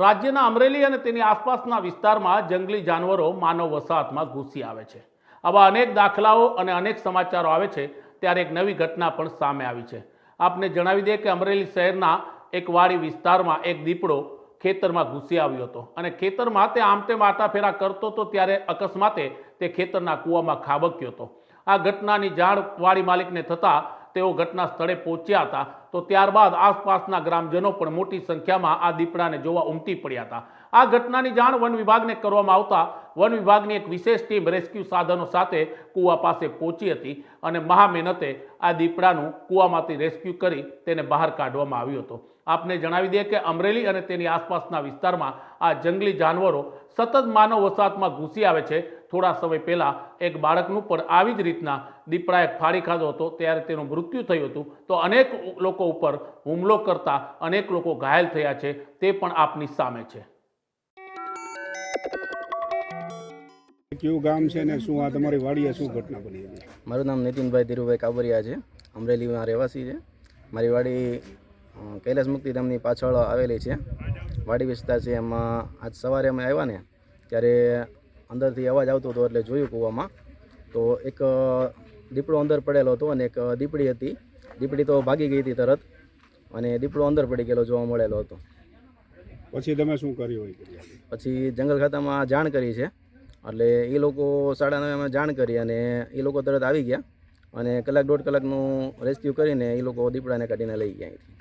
રાજ્યના અમરેલી અને તેની આસપાસના વિસ્તારમાં જંગલી જાનવરો માનવ વસાહતમાં ઘૂસી આવે છે। આવા અનેક દાખલાઓ અને અનેક સમાચારો આવે છે ત્યારે એક નવી ઘટના પણ સામે આવી છે। આપને જણાવી દઈએ કે અમરેલી શહેરના એક વાડી વિસ્તારમાં એક દીપડો ખેતરમાં ઘૂસી આવ્યો હતો અને ખેતરમાં તે આમ તેમ આટાફેરા કરતો હતો ત્યારે અકસ્માતે તે ખેતરના કૂવામાં ખાબક્યો હતો। આ ઘટનાની જાણ વાડી માલિકને થતાં તેઓ ઘટના સ્થળે પહોંચ્યા હતા તો ત્યારબાદ આસપાસના ગ્રામજનો પણ મોટી સંખ્યામાં આ દીપડાને જોવા ઉમટી પડ્યા હતા। આ ઘટનાની જાણ વન વિભાગને કરવામાં આવતા વન વિભાગની એક વિશેષ ટીમ રેસ્ક્યુ સાધનો સાથે કૂવા પાસે પહોંચી હતી અને મહા મહેનતે આ દીપડાનું કૂવામાંથી રેસ્ક્યુ કરી તેને બહાર કાઢવામાં આવ્યો હતો। આપને જણાવી દઈએ કે અમરેલી અને તેની આસપાસના વિસ્તારમાં આ જંગલી જાનવરો સતત માનવ વસાહતમાં ઘૂસી આવે છે। થોડા સમય પહેલા એક બાળકનું પણ આવી જ રીતના દીપડાએ ફાડી ખાધો હતો ત્યારે તેનું મૃત્યુ થયું હતું તો અનેક લોકો ઉપર હુમલો કરતા અનેક લોકો ઘાયલ થયા છે તે પણ આપની સામે છે। કયું ગામ છે ને શું આ તમારી વાડીએ શું ઘટના બની હતી? મારું નામ નીતિનભાઈ ધીરુભાઈ કાબરિયા છે, અમરેલીના રહેવાસી છે। મારી વાડી કૈલાસ મુક્તિધામની પાછળ આવેલી છે, વાડી વિસ્તાર છે। એમાં આજ સવારે અમે આવ્યા ને ત્યારે અંદરથી અવાજ આવતો હતો એટલે જોયું કૂવામાં તો એક દીપડો અંદર પડેલો હતો અને એક દીપડી હતી। દીપડી તો ભાગી ગઈ હતી તરત અને દીપડો અંદર પડી ગયેલો જોવા મળેલો હતો। પછી તમે શું કર્યું? પછી જંગલ ખાતામાં જાણ કરી છે એટલે એ લોકો 9:30 જાણ કરી અને એ લોકો તરત આવી ગયા અને કલાક દોઢ કલાકનું રેસ્ક્યુ કરીને એ લોકો દીપડાને કાઢીને લઈ ગયા અહીંથી।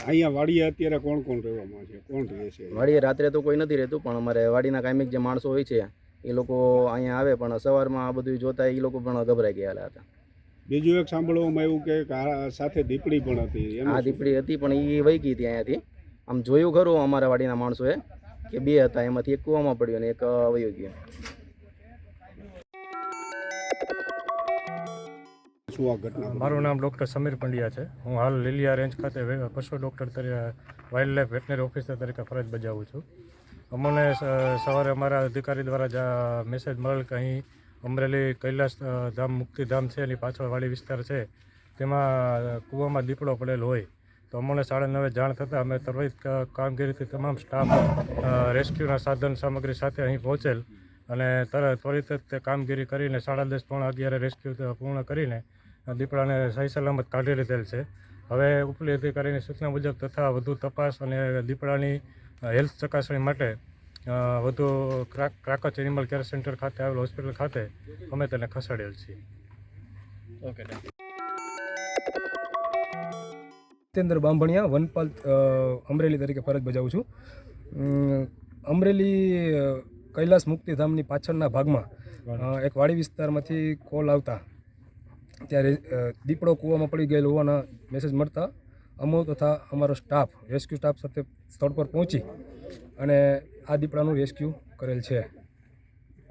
અહીંયા વાડીએ અત્યારે કોણ કોણ રહેવામાં છે? કોણ રહે છે વાડીએ? રાત્રે તો કોઈ નથી રહેતું પણ અમારે વાડીના કાયમિક જે માણસો હોય છે એ લોકો અહીંયા આવે પણ સવારમાં આ બધું જોતા એ લોકો પણ ગભરાઈ ગયેલા હતા। બીજું એક સાંભળવામાં આવ્યું કે સાથે દીપડી પણ હતી? આ દીપડી હતી પણ એ વહી ગઈ હતી અહીંયાથી। આમ જોયું ખરું અમારા વાડીના માણસોએ કે 2 હતા, એમાંથી એક કૂવામાં પડ્યો અને એક વયો ગયો। મારું નામ ડૉક્ટર સમીર પંડ્યા છે। હું હાલ લીલિયા રેન્જ ખાતે પશુ ડૉક્ટર તરીકે વાઇલ્ડ લાઇફ વેટનરી ઓફિસર તરીકે ફરજ બજાવું છું। અમને સવારે અમારા અધિકારી દ્વારા મેસેજ મળેલ કે અહીં અમરેલી કૈલાસ ધામ મુક્તિધામ છે એની પાછળ વાડી વિસ્તાર છે તેમાં કૂવામાં દીપડો પડેલો હોય તો અમને 9:30 જાણ થતાં અમે ત્વરિત કામગીરીથી તમામ સ્ટાફ રેસ્ક્યુના સાધન સામગ્રી સાથે અહીં પહોંચેલ અને ત્વરિત તે કામગીરી કરીને 10:30 પોણા 11 રેસ્ક્યુ પૂર્ણ કરીને દીપડાને સહી સલામત કાઢી લીધેલ છે। હવે ઉપલી અધિકારીની સૂચના મુજબ તથા વધુ તપાસ અને દીપડાની હેલ્થ ચકાસણી માટે વધુ ક્રાકચ એનિમલ કેર સેન્ટર ખાતે આવેલ હોસ્પિટલ ખાતે અમે તેને ખસેડેલ છીએ। ઓકે, जितेंद्र बांभणिया वनपाल अमरेली तरीके फरज बजावुं छुं। अमरेली कैलास मुक्तिधामनी पाछळना भागमां एक वाड़ी विस्तारमांथी कॉल आवता त्यारे दीपड़ो कूवामां पड़ी गયેલો होवाना मेसेज मळता अमो तथा अमारो स्टाफ रेस्क्यू स्टाफ साथे स्थळ पर पहोंची अने आ दीपड़ानुं रेस्क्यू करेल छे।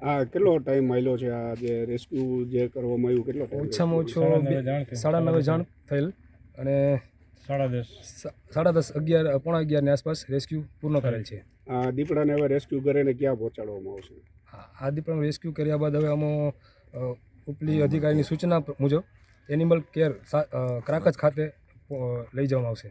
આ કેટલો ટાઈમ આવેલો છે? આ જે રેસ્ક્યુ જે કરવામાં આવ્યું કેટલો ટાઈમ? ઓછામાં ઓછો 9:30 જાણ થયેલ અને 10:30 11 પોણા 11 ની આસપાસ રેસ્ક્યુ પૂર્ણ કરેલ છે। આ દીપડાને હવે રેસ્ક્યુ કરીને ક્યાં પહોંચાડવામાં આવશે? આ દીપડાનું રેસ્ક્યુ કર્યા બાદ હવે અમે ઉપલી અધિકારીની સૂચના મુજબ એનિમલ કેર ક્રાકચ ખાતે લઈ જવામાં આવશે।